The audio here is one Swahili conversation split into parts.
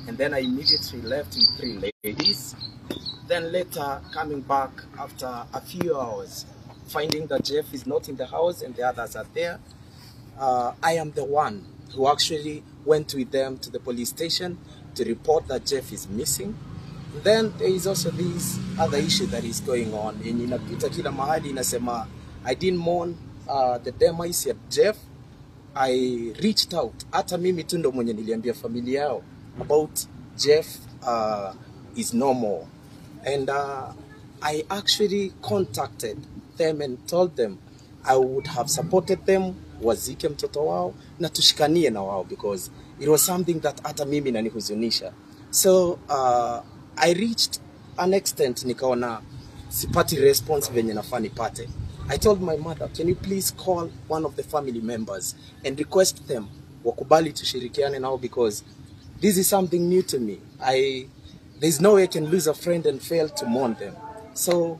and then I immediately left with 3 ladies. Then later, coming back after a few hours, finding that Jeff is not in the house and the others are there, I am the one who actually went with them to the police station to report that Jeff is missing. Then there is also this other issue that is going on. Inapita kila mahali inasema, I didn't mourn the demise of Jeff. I reached out. Hata mimi tu ndo mwenye niliambia familia yao about Jeff is no more. And I actually contacted them and told them I would have supported them, wazike mtoto wao, na tushikanie na wao, because it was something that hata mimi inanihuzunisha. So I reached an extent nikaona sipati response venye nafaa nipate. I told my mother, can you please call one of the family members and request them wakubali tushirikiane nao, because this is something new to me. There's no way I can lose a friend and fail to mourn them. So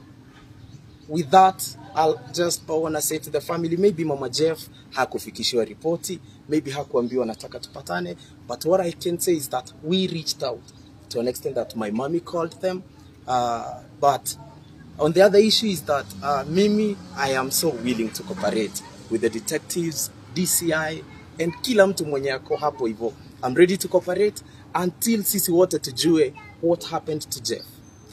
with that, I'll just want to say to the family, maybe Mama Jeff hakufikishiwa ripoti, maybe hakuambiwa nataka tupatane, but what I can say is that we reached out to an extent that my mommy called them. But on the other issue is that Mimi, I am so willing to cooperate with the detectives, DCI, and kila mtu mwenye ako hapo hivyo. I'm ready to cooperate until sisi wote tujue what happened to Jeff.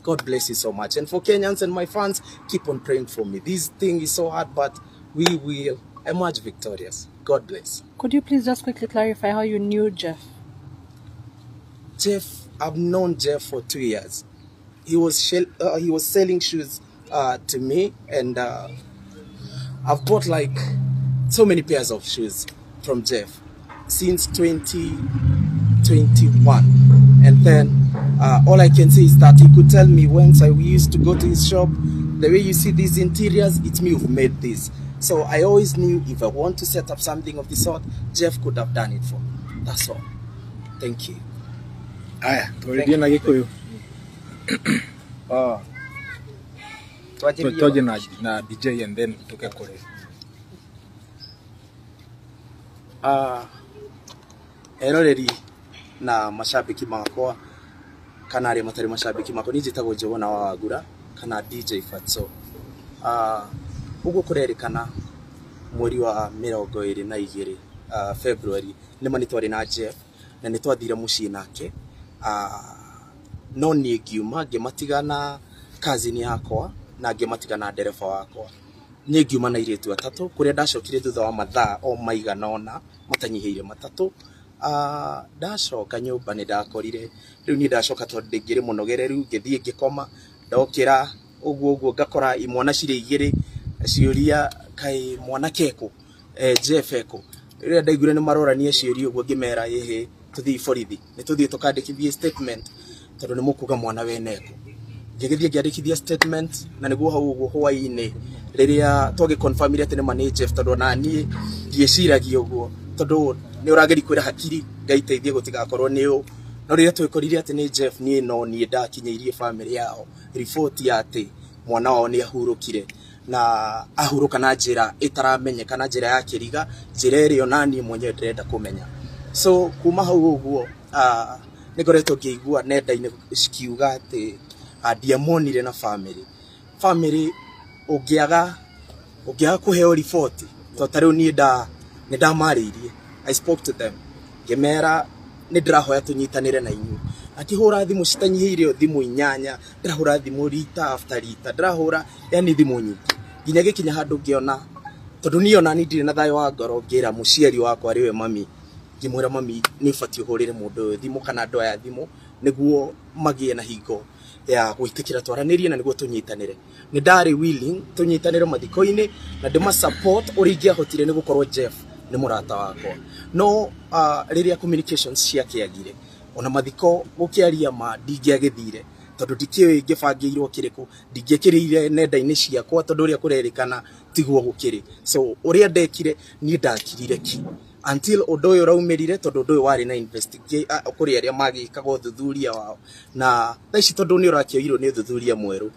God bless you so much. And for Kenyans and my fans, keep on praying for me. This thing is so hard, but we will emerge victorious. God bless. Could you please just quickly clarify how you knew Jeff? Jeff, I've known Jeff for 2 years. He was selling shoes to me, and I've bought like so many pairs of shoes from Jeff since 2021. And then all I can say is that he could tell me once we used to go to his shop, the way you see these interiors, it's me who've made this. So I always knew if I want to set up something of this sort, Jeff could have done it for me. That's all. Thank you. Tuarudie na Gikuyu. Tuaje na DJ and then tuke kule. Eroreri na mashabiki makwa kana ari matari mashabiki makwa nijitagwo Jovona wa Wagura kana DJ Fatso. Ugo kurerekana mweri wa 22 February nima nitwari na Jeff na nitwathire mucii nake. No ni ngiuma ngĩmatigana cousin yakwa na ngĩmatigana ndereba wakwa. Ni ngiuma na iretu atatu kuria ndacokire thutha wa mathaa o maigana ona matanyihĩire matatũ. Ndacoka nyũmba nĩ ndakorire rĩu ni ndacoka tondũ ndĩngĩrĩ mũnogereru ngĩthiĩ ngĩkoma ndokĩra ũguo ngakora imwana cirĩ igĩrĩ ciũria kai mwana keko Jeff eko rĩrĩa ndaigure nĩ marorania ciũria ũguo ngĩmera ĩhĩ tuthi borithi nĩ tuthi tukandĩkithie statement tondũ nĩ mũkuga mwana weneko ngĩgĩthiĩ ngĩandĩkithia statement na nĩguo hau ũguo hwaĩ-inĩ rĩrĩa twagĩ confirm atĩ nĩ ma Jeff tondũ na niĩ ndieciragia ũguo tondũ nĩ ũrageri kwĩra hakiri ngaiteithie gũtigakorwo nĩ ũ no rĩrĩa twĩkorire atĩ nĩ Jeff niĩ no niĩ ndakinyĩirie family yao report ya atĩ mwana wao nĩ ahurũkire na ahuruka na njĩra ĩtaramenyeka na njĩra ya kĩriga njĩra ĩrĩa onani mwenyewe ndĩrenda kũmenya. So kuma hau ũguo nĩ ngoretwo ngĩigua nenda-inĩ cikiuga atĩ ndiamonire na family ũngĩaga kũheo report tondũ tarĩu niĩ nĩ ndamarĩirie. I spoke to them ngĩmera nĩ ndĩrahoya tũnyitanĩre na inyuĩ akĩhũra thimũ citanyihĩire thimũ 8 ndĩrahũra thimũ rita after rita ndĩrahũra yani thimũ nyingĩ nginya gĩkinya handũ ngĩona tondũ niĩ ona ni ndirĩ na thayũ wa ngoro ngĩra mũciari wakwa ariwe mami ngĩmwĩra mami nĩ ũbatiĩ ũhũrĩre mũndũ thimũ kana andũ aya thimũ nĩguo magĩe na hingo ya gwĩtĩkĩra twaranĩrie na nĩguo tũnyitanĩre. Nĩ ndarĩ willing tũnyitanĩre mathiko-inĩ na ndĩma support ũrĩa ingĩahotire nĩ gũkorwo Jeff nĩ mũrata wakwa. No rĩrĩa communications ciakĩagire ona mathiko gũkĩaria ma ndingĩagĩthire tondũ ndikĩũĩ ngĩbangĩirwo kĩrĩkũ ndingĩkĩrĩire nenda-inĩ ciakwa tondũ ũrĩa kũrerĩkana tiguo gũkĩrĩ. So ũrĩa ndekire niĩ ndakirire ki until ũndũ ũyũ ũraumĩrire tondũ ũndũ ũyũ warĩ na investigate kũrĩ arĩa magĩkaga ũthuthuria wao na thaici tondũ nĩ ũrakĩoirwo nĩ ũthuthuria mwerũ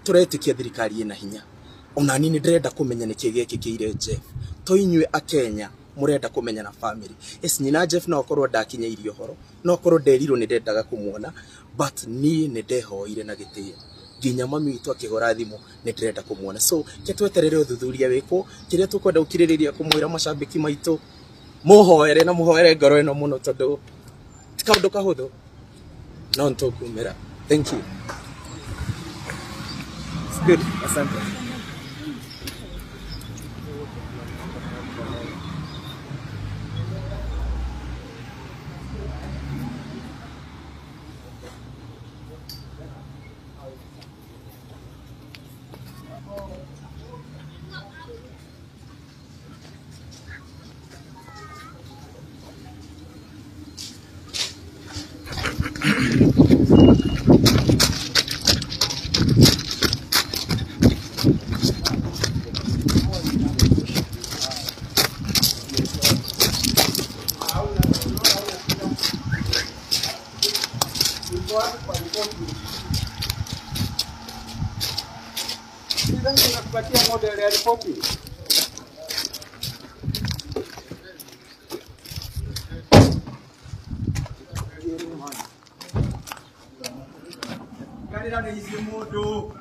tũretĩkia thirikari ĩna hinya. Ona niĩ nĩ ndĩrenda kũmenya nĩkĩ gĩkĩkĩire Jeff. To inyuĩ Akenya murenda kumenya na family. Yes, nyina Jeff no korwo ndakinyeirio horo, no korwo nderirwo ni ndendaga kumuona, but ni ndehoire na gitio. Nginya mami witu akigora thimu ni ndirenda kumuona. So ketweterere uthuthuria wiko, kiria tukwenda ukiririria kumwira mashabiki maitu muhoere na muhoere ngoro eno muno tondu tikaundu kahuthu no ntukumira. Thank you. Good. Asante. Nakupatia model ya ripoti. Gari la hizi modo.